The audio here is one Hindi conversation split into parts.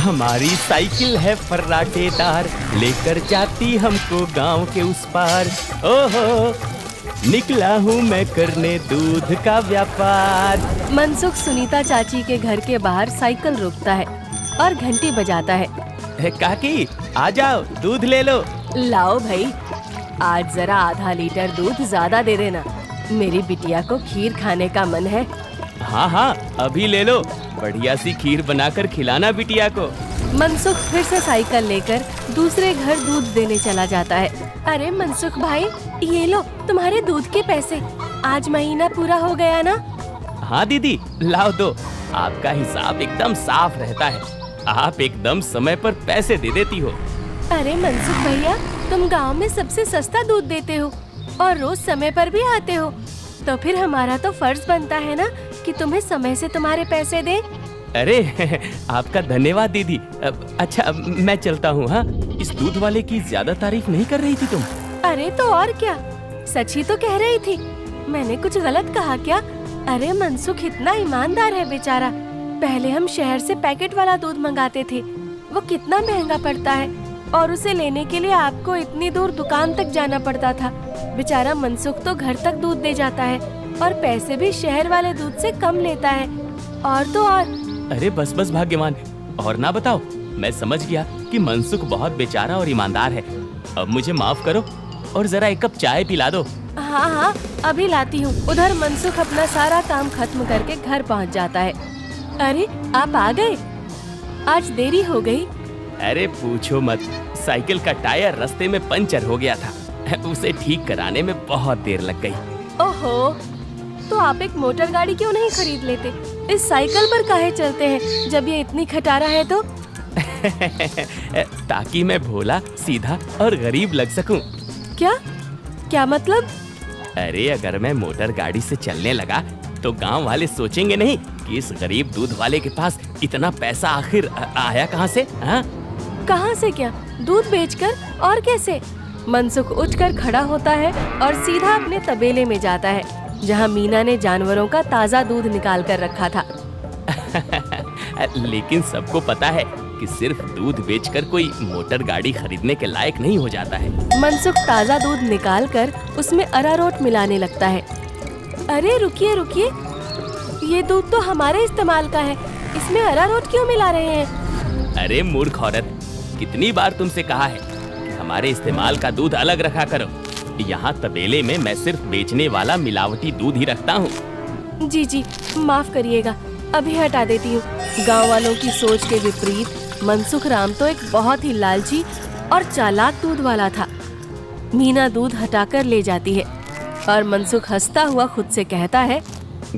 हमारी साइकिल है फर्राटेदार, लेकर जाती हमको गांव के उस पार। ओहो, निकला हूँ मैं करने दूध का व्यापार। मनसुख सुनीता चाची के घर के बाहर साइकिल रोकता है और घंटी बजाता है। काकी आ जाओ, दूध ले लो। लाओ भाई, आज जरा आधा लीटर दूध ज्यादा दे देना, मेरी बिटिया को खीर खाने का मन है। हाँ हाँ, अभी ले लो, बढ़िया सी खीर बनाकर खिलाना बिटिया को। मनसुख फिर से साइकिल लेकर दूसरे घर दूध देने चला जाता है। अरे मनसुख भाई, ये लो तुम्हारे दूध के पैसे, आज महीना पूरा हो गया ना? हाँ दीदी, लाओ दो, आपका हिसाब एकदम साफ रहता है, आप एकदम समय पर पैसे दे देती हो। अरे मनसुख भैया, तुम गांव में सबसे सस्ता दूध देते हो और रोज समय पर भी आते हो, तो फिर हमारा तो फर्ज बनता है ना कि तुम्हें समय से तुम्हारे पैसे दें। अरे आपका धन्यवाद दीदी। अच्छा मैं चलता हूँ। हाँ, इस दूध वाले की ज्यादा तारीफ नहीं कर रही थी तुम? अरे तो और क्या, सच ही तो कह रही थी, मैंने कुछ गलत कहा क्या? अरे मनसुख इतना ईमानदार है बेचारा। पहले हम शहर से पैकेट वाला दूध मंगाते थे, वो कितना महंगा पड़ता है, और उसे लेने के लिए आपको इतनी दूर दुकान तक जाना पड़ता था। बेचारा मनसुख तो घर तक दूध दे जाता है और पैसे भी शहर वाले दूध से कम लेता है। और तो और। अरे बस बस भाग्यवान, और ना बताओ, मैं समझ गया कि मनसुख बहुत बेचारा और ईमानदार है। अब मुझे माफ करो और जरा एक कप चाय पिला दो। हाँ हाँ, अभी लाती हूँ। उधर मनसुख अपना सारा काम खत्म करके घर पहुँच जाता है। अरे आप आ गए, आज देरी हो गई। अरे पूछो मत, साइकिल का टायर रास्ते में पंचर हो गया था, उसे ठीक कराने में बहुत देर लग गई। ओहो, तो आप एक मोटर गाड़ी क्यों नहीं खरीद लेते? इस साइकिल पर काहे चलते हैं जब ये इतनी खटारा है तो? ताकि मैं भोला, सीधा और गरीब लग सकूं। क्या क्या मतलब? अरे अगर मैं मोटर गाड़ी से चलने लगा तो गांव वाले सोचेंगे नहीं कि इस गरीब दूध वाले के पास इतना पैसा आखिर आया कहां से? हाँ? कहां से क्या? दूध बेचकर और कैसे? मनसुख उठकर खड़ा होता है और सीधा अपने तबेले में जाता है, जहां मीना ने जानवरों का ताज़ा दूध निकाल कर रखा था। लेकिन सबको पता है कि सिर्फ दूध बेचकर कोई मोटर गाड़ी खरीदने के लायक नहीं हो जाता है। मनसुख ताज़ा दूध निकालकर उसमें अरारोट मिलाने लगता है। अरे रुकिए रुकिए, ये दूध तो हमारे इस्तेमाल का है, इसमें अरारोट क्यों मिला रहे हैं? अरे मूर्ख औरत, कितनी बार तुमसे कहा है कि हमारे इस्तेमाल का दूध अलग रखा करो। यहाँ तबेले में मैं सिर्फ बेचने वाला मिलावटी दूध ही रखता हूँ। जी जी, माफ करिएगा, अभी हटा देती हूँ। गांव वालों की सोच के विपरीत मनसुख राम तो एक बहुत ही लालची और चालाक दूध वाला था। मीना दूध हटाकर ले जाती है और मनसुख हंसता हुआ खुद से कहता है,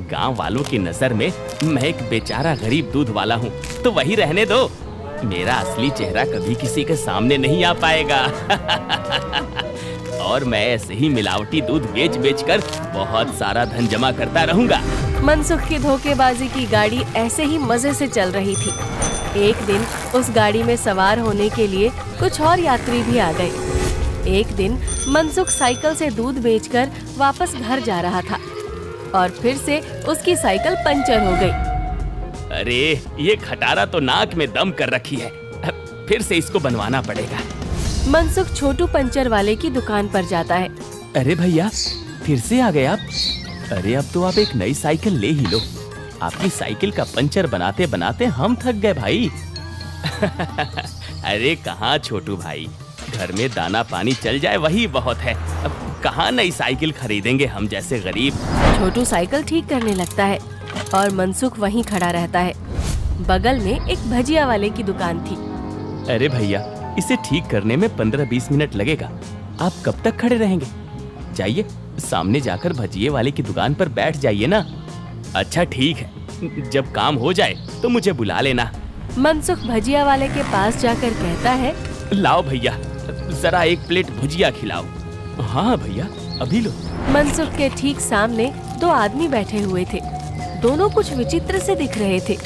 गांव वालों की नजर में मैं एक बेचारा गरीब दूध वाला हूँ, तो वही रहने दो। मेरा असली चेहरा कभी किसी के सामने नहीं आ पाएगा। और मैं ऐसे ही मिलावटी दूध बेच बेच कर बहुत सारा धन जमा करता रहूंगा। मनसुख की धोखेबाजी की गाड़ी ऐसे ही मजे से चल रही थी। एक दिन उस गाड़ी में सवार होने के लिए कुछ और यात्री भी आ गए। एक दिन मनसुख साइकिल से दूध बेचकर वापस घर जा रहा था और फिर से उसकी साइकिल पंचर हो गई। अरे ये खटारा तो नाक में दम कर रखी है, फिर से इसको बनवाना पड़ेगा। मनसुख छोटू पंचर वाले की दुकान पर जाता है। अरे भैया, फिर से आ गए आप? अरे अब तो आप एक नई साइकिल ले ही लो, आपकी साइकिल का पंचर बनाते बनाते हम थक गए भाई। अरे कहाँ छोटू भाई, घर में दाना पानी चल जाए वही बहुत है, अब कहाँ नई साइकिल खरीदेंगे हम जैसे गरीब। छोटू साइकिल ठीक करने लगता है और मनसुख वहीं खड़ा रहता है। बगल में एक भजिया वाले की दुकान थी। अरे भैया, इसे ठीक करने में 15-20 मिनट लगेगा, आप कब तक खड़े रहेंगे? जाइए सामने जाकर भजिए वाले की दुकान पर बैठ जाइए ना। अच्छा ठीक है, जब काम हो जाए तो मुझे बुला लेना। मनसुख भजिया वाले के पास जाकर कहता है, लाओ भैया, जरा एक प्लेट भुजिया खिलाओ। हाँ भैया, अभी लो। मनसुख के ठीक सामने दो आदमी बैठे हुए थे। दोनों कुछ विचित्र से दिख रहे थे,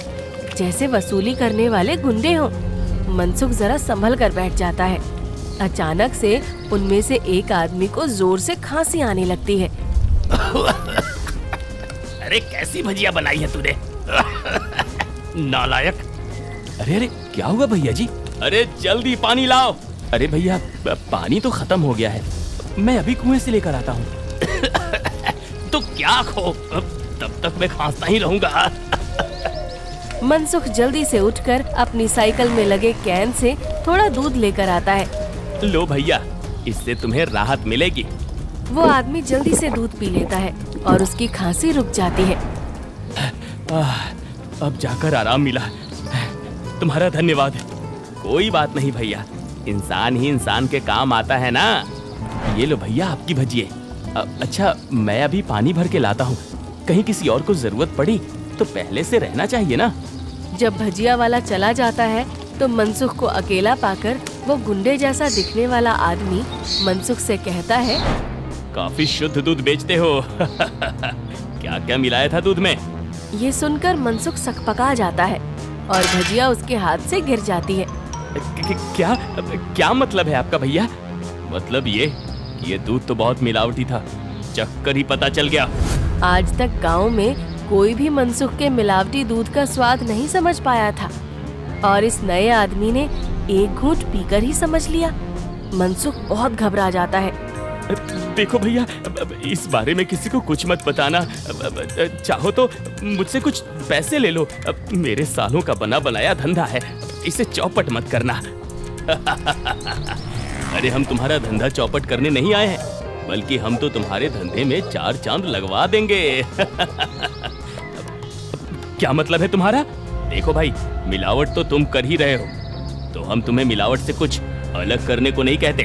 जैसे वसूली करने वाले गुंडे हों। मनसुख जरा संभल कर बैठ जाता है। अचानक से उनमें से एक आदमी को जोर से खांसी आने लगती है। अरे कैसी भजिया बनाई है तूने? नालायक, अरे अरे क्या हुआ भैया जी? अरे जल्दी पानी लाओ। अरे भैया पानी तो खत्म हो गया है, मैं अभी कुएं से लेकर आता हूँ। तो क्या खो, तब तक मैं खांसता ही रहूंगा। मनसुख जल्दी से उठकर अपनी साइकिल में लगे कैन से थोड़ा दूध लेकर आता है। लो भैया, इससे तुम्हें राहत मिलेगी। वो आदमी जल्दी से दूध पी लेता है और उसकी खांसी रुक जाती है। अब जाकर आराम मिला, तुम्हारा धन्यवाद। कोई बात नहीं भैया, इंसान ही इंसान के काम आता है ना। ये लो भैया आपकी भजिए। अच्छा मैं अभी पानी भर के लाता हूँ, कहीं किसी और को जरूरत पड़ी तो पहले से रहना चाहिए ना। जब भजिया वाला चला जाता है तो मनसुख को अकेला पाकर वो गुंडे जैसा दिखने वाला आदमी मनसुख से कहता है, काफी शुद्ध दूध बेचते हो। क्या क्या मिलाया था दूध में? ये सुनकर मनसुख सकपका जाता है और भजिया उसके हाथ से गिर जाती है। क्या क्या मतलब है आपका भैया? मतलब ये दूध तो बहुत मिलावटी था, चखकर ही पता चल गया। आज तक गांव में कोई भी मनसुख के मिलावटी दूध का स्वाद नहीं समझ पाया था और इस नए आदमी ने एक घूंट पीकर ही समझ लिया। मनसुख बहुत घबरा जाता है। देखो भैया, इस बारे में किसी को कुछ मत बताना। चाहो तो मुझसे कुछ पैसे ले लो, मेरे सालों का बना बनाया धंधा है, इसे चौपट मत करना। अरे हम तुम्हारा धंधा चौपट करने नहीं आए हैं, बल्कि हम तो तुम्हारे धंधे में 4 चांद लगवा देंगे। क्या मतलब है तुम्हारा? देखो भाई, मिलावट तो तुम कर ही रहे हो, तो हम तुम्हें मिलावट से कुछ अलग करने को नहीं कहते।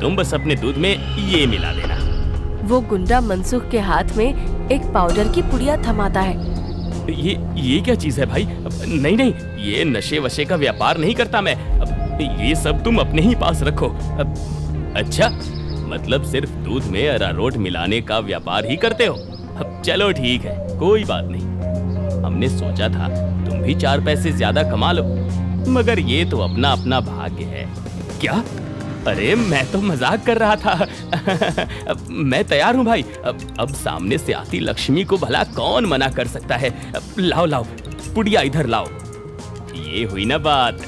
तुम बस अपने दूध में ये मिला देना। वो गुंडा मनसुख के हाथ में एक पाउडर की पुड़िया थमाता है। ये क्या चीज है भाई? नहीं नहीं, ये नशे वशे का व्यापार नहीं करता मैं। ये सब तुम अपने ही पास रखो। अच्छा, मतलब सिर्फ दूध में अरारोट मिलाने का व्यापार ही करते हो? चलो ठीक है, कोई बात नहीं। हमने सोचा था तुम भी 4 पैसे ज्यादा कमा लो, मगर ये तो अपना अपना भाग्य है। क्या? अरे मैं तो मजाक कर रहा था। मैं तैयार हूँ भाई। अब सामने से आती लक्ष्मी को भला कौन मना कर सकता है। लाओ लाओ पुड़िया इधर लाओ। ये हुई ना बात।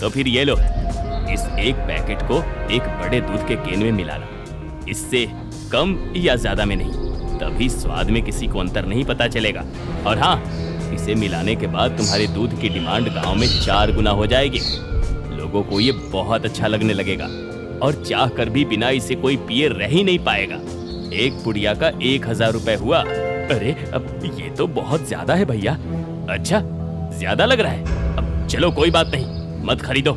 तो फिर ये लो, इस एक पैकेट को एक बड़े दूध के केन में मिलाना, इससे कम या ज्यादा में नहीं, तभी स्वाद में किसी को अंतर नहीं पता चलेगा। और हाँ, इसे मिलाने के बाद तुम्हारे दूध की डिमांड गांव में 4 गुना हो जाएगी। लोगों को ये बहुत अच्छा लगने लगेगा और चाह कर भी बिना इसे कोई पिए रह ही नहीं पाएगा। एक पुड़िया का 1000 रुपए हुआ। अरे अब ये तो बहुत ज्यादा है भैया। अच्छा, ज्यादा लग रहा है? अब चलो कोई बात नहीं, मत खरीदो।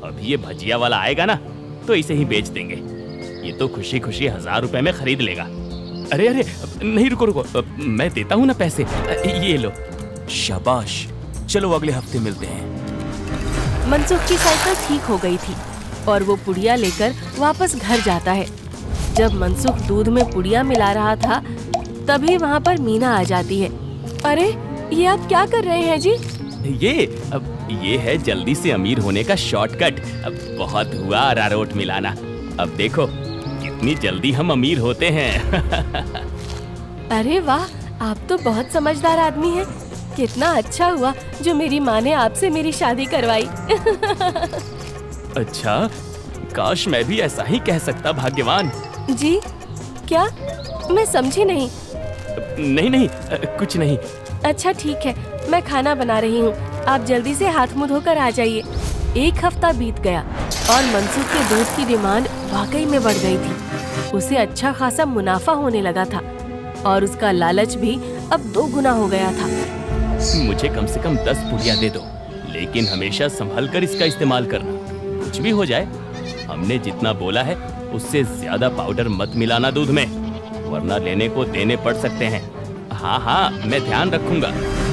अभी ये भजिया वाला आएगा ना तो इसे ही बेच देंगे। ये तो खुशी खुशी 1000 रुपए में खरीद लेगा। अरे अरे नहीं, रुको रुको, मैं देता हूँ ना पैसे। ये लो। शाबाश, चलो अगले हफ्ते मिलते हैं। मनसुख की साइकिल ठीक हो गई थी और वो पुड़िया लेकर वापस घर जाता है। जब मनसुख दूध में पुड़िया मिला रहा था, तभी वहाँ पर मीना आ जाती है। अरे ये आप क्या कर रहे हैं जी? ये है जल्दी से अमीर होने का शॉर्टकट। अब बहुत हुआ अरारोट मिलाना, अब देखो कितनी जल्दी हम अमीर होते हैं। अरे वाह, आप तो बहुत समझदार आदमी हैं। कितना अच्छा हुआ जो मेरी माँ ने आपसे मेरी शादी करवाई। अच्छा, काश मैं भी ऐसा ही कह सकता, भाग्यवान। जी क्या? मैं समझी नहीं। नहीं नहीं, कुछ नहीं। अच्छा ठीक है, मैं खाना बना रही हूँ, आप जल्दी से हाथ मुंह धोकर आ जाइए। 1 हफ्ता बीत गया और मनसुख के दूध की डिमांड वाकई में बढ़ गई थी। उसे अच्छा खासा मुनाफा होने लगा था और उसका लालच भी अब 2 गुना हो गया था। मुझे कम से कम 10 पुड़िया दे दो, लेकिन हमेशा संभल कर इसका इस्तेमाल करना। कुछ भी हो जाए, हमने जितना बोला है उससे ज्यादा पाउडर मत मिलाना दूध में, वरना लेने को देने पड़ सकते हैं। हाँ हाँ, मैं ध्यान रखूंगा।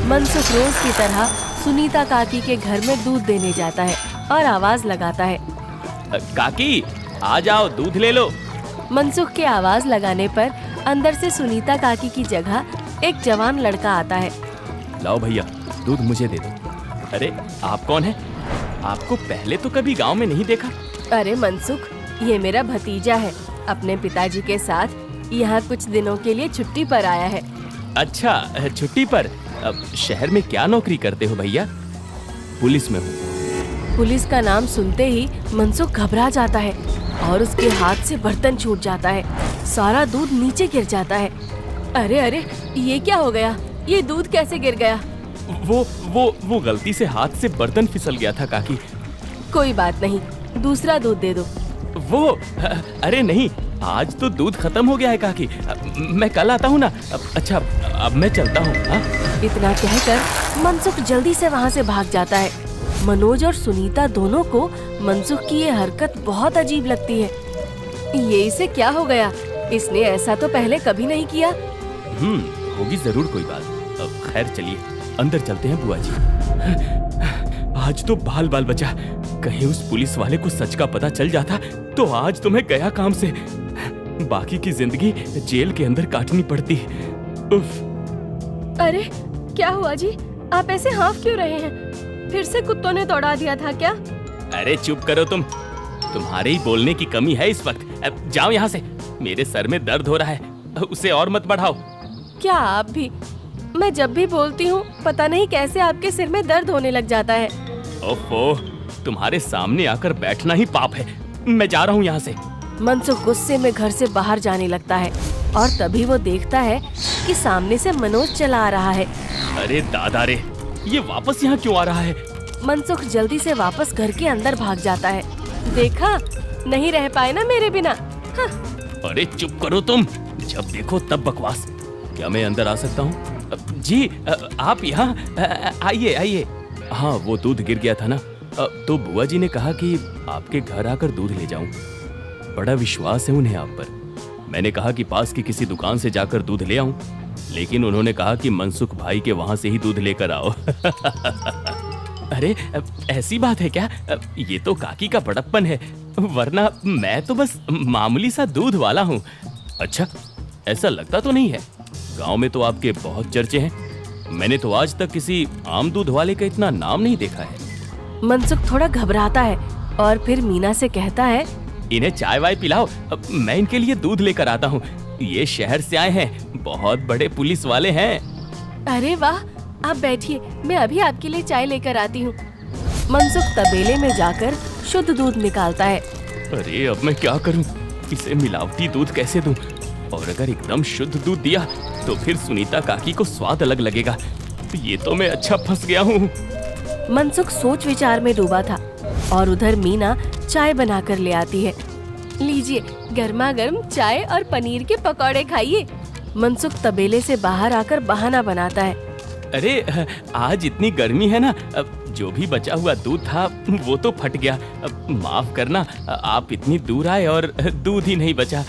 मनसुख रोज की तरह सुनीता काकी के घर में दूध देने जाता है और आवाज लगाता है, काकी आ जाओ, दूध ले लो। मनसुख के आवाज लगाने पर अंदर से सुनीता काकी की जगह एक जवान लड़का आता है। लाओ भैया, दूध मुझे दे दो। अरे आप कौन है? आपको पहले तो कभी गांव में नहीं देखा। अरे मनसुख, ये मेरा भतीजा है, अपने पिताजी के साथ यहाँ कुछ दिनों के लिए छुट्टी पर आया है। अच्छा, छुट्टी पर? अब शहर में क्या नौकरी करते हो भैया? शहर में क्या नौकरी करते हो भैया? मैं एक बैंक में मैनेजर हूँ। अच्छा, तो फिर यहाँ क्यों आए? मैं एक बैंक में मैनेजर हूँ। मैं एक बैंक में मैनेजर हूँ। अच्छा, छुट्टी पर। अब शहर में क्या नौकरी करते हो भैया? पुलिस में हूँ। पुलिस का नाम सुनते ही मनसुख घबरा जाता है और उसके हाथ से बर्तन छूट जाता है। सारा दूध नीचे गिर जाता है। अरे अरे, ये क्या हो गया? ये दूध कैसे गिर गया? वो गलती से हाथ से बर्तन फिसल गया था काकी। कोई बात नहीं, दूसरा दूध दे दो। अरे नहीं, आज तो दूध खत्म हो गया है काकी। मैं कल आता हूँ ना। अच्छा, अब मैं चलता हूँ। इतना कहकर मनसुख जल्दी से वहाँ से भाग जाता है। मनोज और सुनीता दोनों को मनसुख की ये हरकत बहुत अजीब लगती है। ये इसे क्या हो गया? इसने ऐसा तो पहले कभी नहीं किया। होगी जरूर कोई बात। खैर चलिए अंदर चलते हैं बुआ जी। आज तो बाल बाल बचा। कहीं उस पुलिस वाले को सच का पता चल जाता तो आज तो मैं गया काम से। बाकी की जिंदगी जेल के अंदर काटनी पड़ती। उफ। अरे क्या हुआ जी? आप ऐसे हाँफ क्यों रहे हैं? फिर से कुत्तों ने दौड़ा दिया था क्या? अरे चुप करो तुम। तुम्हारे ही बोलने की कमी है इस वक्त। अब जाओ यहाँ से। मेरे सर में दर्द हो रहा है। उसे और मत बढ़ाओ। क्या आप भी? मैं जब भी बोलती हूँ पता नहीं कैसे आपके सिर में दर्द होने लग जाता है। ओफो, तुम्हारे सामने आकर बैठना ही पाप है। मैं जा रहा हूँ यहाँ से। मनसुख गुस्से में घर से बाहर जाने लगता है और तभी वो देखता है कि सामने से मनोज चला आ रहा है। अरे दादा रे, ये वापस यहाँ क्यों आ रहा है? मनसुख जल्दी से वापस घर के अंदर भाग जाता है। देखा, नहीं रह पाए ना मेरे बिना। हाँ। अरे चुप करो तुम। जब देखो तब बकवास। क्या मैं अंदर आ सकता हूँ? जी आप यहाँ आइए आइए। हाँ, वो दूध गिर गया था ना, तो बुआ जी ने कहा कि आपके घर आकर दूध ले जाऊं। बड़ा विश्वास है उन्हें आप पर। मैंने कहा कि पास की किसी दुकान से जाकर दूध ले आऊं, लेकिन उन्होंने कहा कि मनसुख भाई के वहां से ही दूध लेकर आओ। अरे ऐसी बात है क्या? ये तो काकी का बड़प्पन है, वरना मैं तो बस मामूली सा दूध वाला हूँ। अच्छा, ऐसा लगता तो नहीं है। गांव में तो आपके बहुत चर्चे हैं। मैंने तो आज तक किसी आम दूध वाले का इतना नाम नहीं देखा है। मनसुख थोड़ा घबराता है और फिर मीना से कहता है, इन्हें चाय वाय पिलाओ, मैं इनके लिए दूध लेकर आता हूँ। ये शहर से आए हैं, बहुत बड़े पुलिस वाले हैं। अरे वाह, आप बैठिए, मैं अभी आपके लिए चाय लेकर आती हूँ। मनसुख तबेले में जाकर शुद्ध दूध निकालता है। अरे अब मैं क्या करूँ? इसे मिलावटी दूध कैसे दूँ? और अगर एकदम शुद्ध दूध दिया तो फिर सुनीता काकी को स्वाद अलग लगेगा। ये तो मैं अच्छा फंस गया हूँ। मनसुख सोच विचार में डूबा था और उधर मीना चाय बनाकर ले आती है। लीजिए, गर्मा गर्म चाय और पनीर के पकौड़े खाइए। मनसुख तबेले से बाहर आकर बहाना बनाता है। अरे आज इतनी गर्मी है ना, जो भी बचा हुआ दूध था वो तो फट गया। माफ करना, आप इतनी दूर आए और दूध ही नहीं बचा।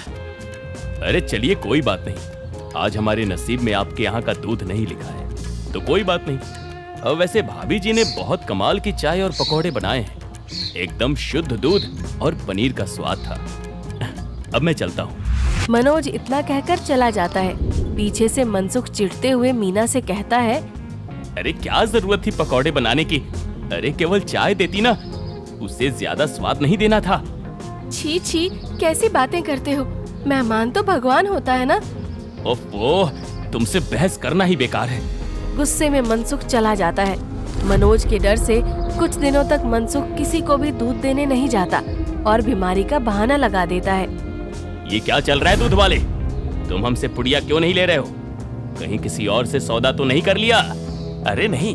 अरे चलिए कोई बात नहीं, आज हमारे नसीब में आपके यहाँ का दूध नहीं लिखा है तो कोई बात नहीं। वैसे भाभी जी ने बहुत कमाल की चाय और पकौड़े बनाए हैं। एकदम शुद्ध दूध और पनीर का स्वाद था। अब मैं चलता हूँ। मनोज इतना कहकर चला जाता है। पीछे से मनसुख चिढ़ते हुए मीना से कहता है, अरे क्या जरूरत थी पकौड़े बनाने की? अरे केवल चाय देती ना, उससे ज्यादा स्वाद नहीं देना था। छी छी, कैसी बातें करते हो? मेहमान तो भगवान होता है ना। ओफो, तुमसे बहस करना ही बेकार है। गुस्से में मनसुख चला जाता है। मनोज के डर से कुछ दिनों तक मनसुख किसी को भी दूध देने नहीं जाता और बीमारी का बहाना लगा देता है। ये क्या चल रहा है दूध वाले? तुम हमसे पुड़िया क्यों नहीं ले रहे हो? कहीं किसी और से सौदा तो नहीं कर लिया? अरे नहीं,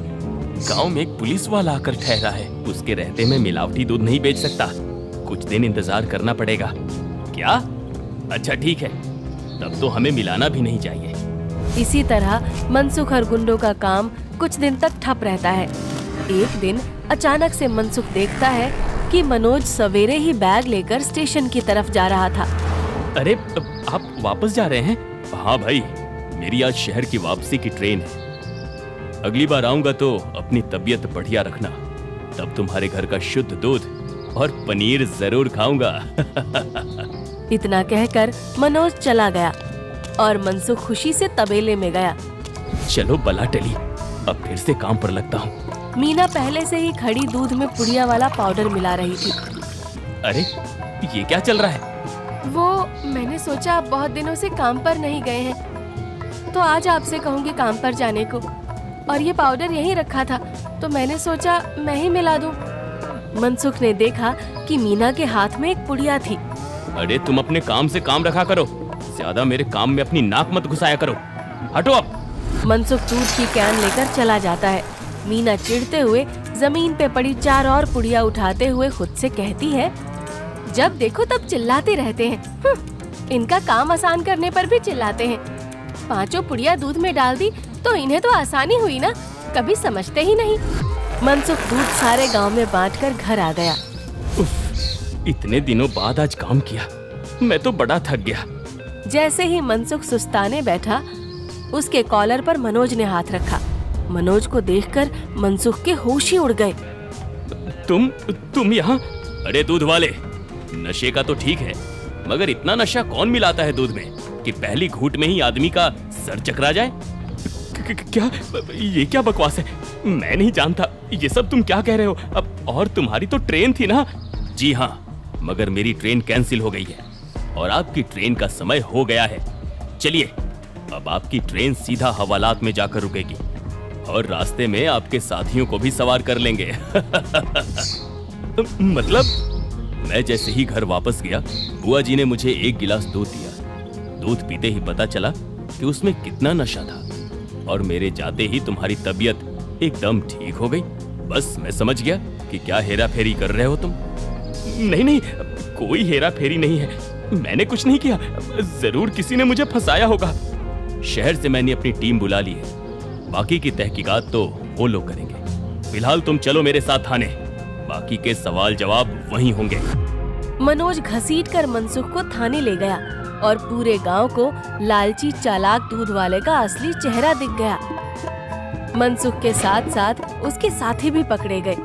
गांव में एक पुलिस वाला आकर ठहरा है। उसके रहते मैं मिलावटी दूध नहीं बेच सकता। कुछ दिन इंतजार करना पड़ेगा। क्या? अच्छा ठीक है, तब तो हमें मिलाना भी नहीं चाहिए। इसी तरह मनसुख और गुंडों का काम कुछ दिन तक ठप रहता है। एक दिन अचानक से मनसुख देखता है कि मनोज सवेरे ही बैग लेकर स्टेशन की तरफ जा रहा था। अरे आप वापस जा रहे हैं? हाँ भाई, मेरी आज शहर की वापसी की ट्रेन है। अगली बार आऊंगा तो अपनी तबीयत बढ़िया रखना, तब तुम्हारे घर का शुद्ध दूध और पनीर जरूर खाऊंगा। इतना कहकर मनोज चला गया और मनसुख खुशी से तबेले में गया। चलो बला टली, अब फिर से काम पर लगता हूँ। मीना पहले से ही खड़ी दूध में पुड़िया वाला पाउडर मिला रही थी। अरे ये क्या चल रहा है? वो मैंने सोचा आप बहुत दिनों से काम पर नहीं गए हैं, तो आज आपसे कहूँगी काम पर जाने को। और ये पाउडर यहीं रखा था, तो मैंने सोचा मैं ही मिला दूं। मनसुख ने देखा कि मीना के हाथ में एक पुड़िया थी। अरे तुम अपने काम से काम रखा करो, ज्यादा मेरे काम में अपनी नाक मत घुसाया करो। हटो अब। मनसुख दूध की कैन लेकर चला जाता है। मीना चिढ़ते हुए जमीन पे पड़ी 4 और पुड़िया उठाते हुए खुद से कहती है, जब देखो तब चिल्लाते रहते हैं। इनका काम आसान करने पर भी चिल्लाते हैं। 5 पुड़िया दूध में डाल दी तो इन्हें तो आसानी हुई ना, कभी समझते ही नहीं। मनसुख दूध सारे गांव में बांटकर घर आ गया। इतने दिनों बाद आज काम किया, मैं तो बड़ा थक गया। जैसे ही मनसुख सुस्ताने बैठा, उसके कॉलर पर मनोज ने हाथ रखा। मनोज को देखकर मनसुख के होश ही उड़ गए। तुम यहाँ? अरे दूध वाले, नशे का तो ठीक है, मगर इतना नशा कौन मिलाता है दूध में कि पहली घूंट में ही आदमी का सर चकरा जाए? क्या ये क्या बकवास है? मैं नहीं जानता ये सब तुम क्या कह रहे हो। अब और तुम्हारी तो ट्रेन थी ना? जी हाँ, मगर मेरी ट्रेन कैंसिल हो गई है और आपकी ट्रेन का समय हो गया है। चलिए, अब आपकी ट्रेन सीधा हवालात में जाकर रुकेगी और रास्ते में आपके साथियों को भी सवार कर लेंगे। मतलब? मैं जैसे ही घर वापस गया, बुआ जी ने मुझे 1 गिलास दूध दिया। दूध पीते ही पता चला कि उसमें कितना नशा था और मेरे जाते ही तुम्हारी तबीयत एकदम ठीक हो गई। बस मैं समझ गया कि क्या हेरा फेरी कर रहे हो तुम। नहीं, कोई हेरा फेरी नहीं है, मैंने कुछ नहीं किया। जरूर किसी ने मुझे फंसाया होगा। शहर से मैंने अपनी टीम बुला ली है, बाकी की तहकीकात तो वो लोग करेंगे। फिलहाल तुम चलो मेरे साथ थाने, बाकी के सवाल जवाब वहीं होंगे। मनोज घसीटकर मनसुख को थाने ले गया और पूरे गांव को लालची चालाक दूध वाले का असली चेहरा दिख गया। मनसुख के साथ साथ उसके साथी भी पकड़े गए।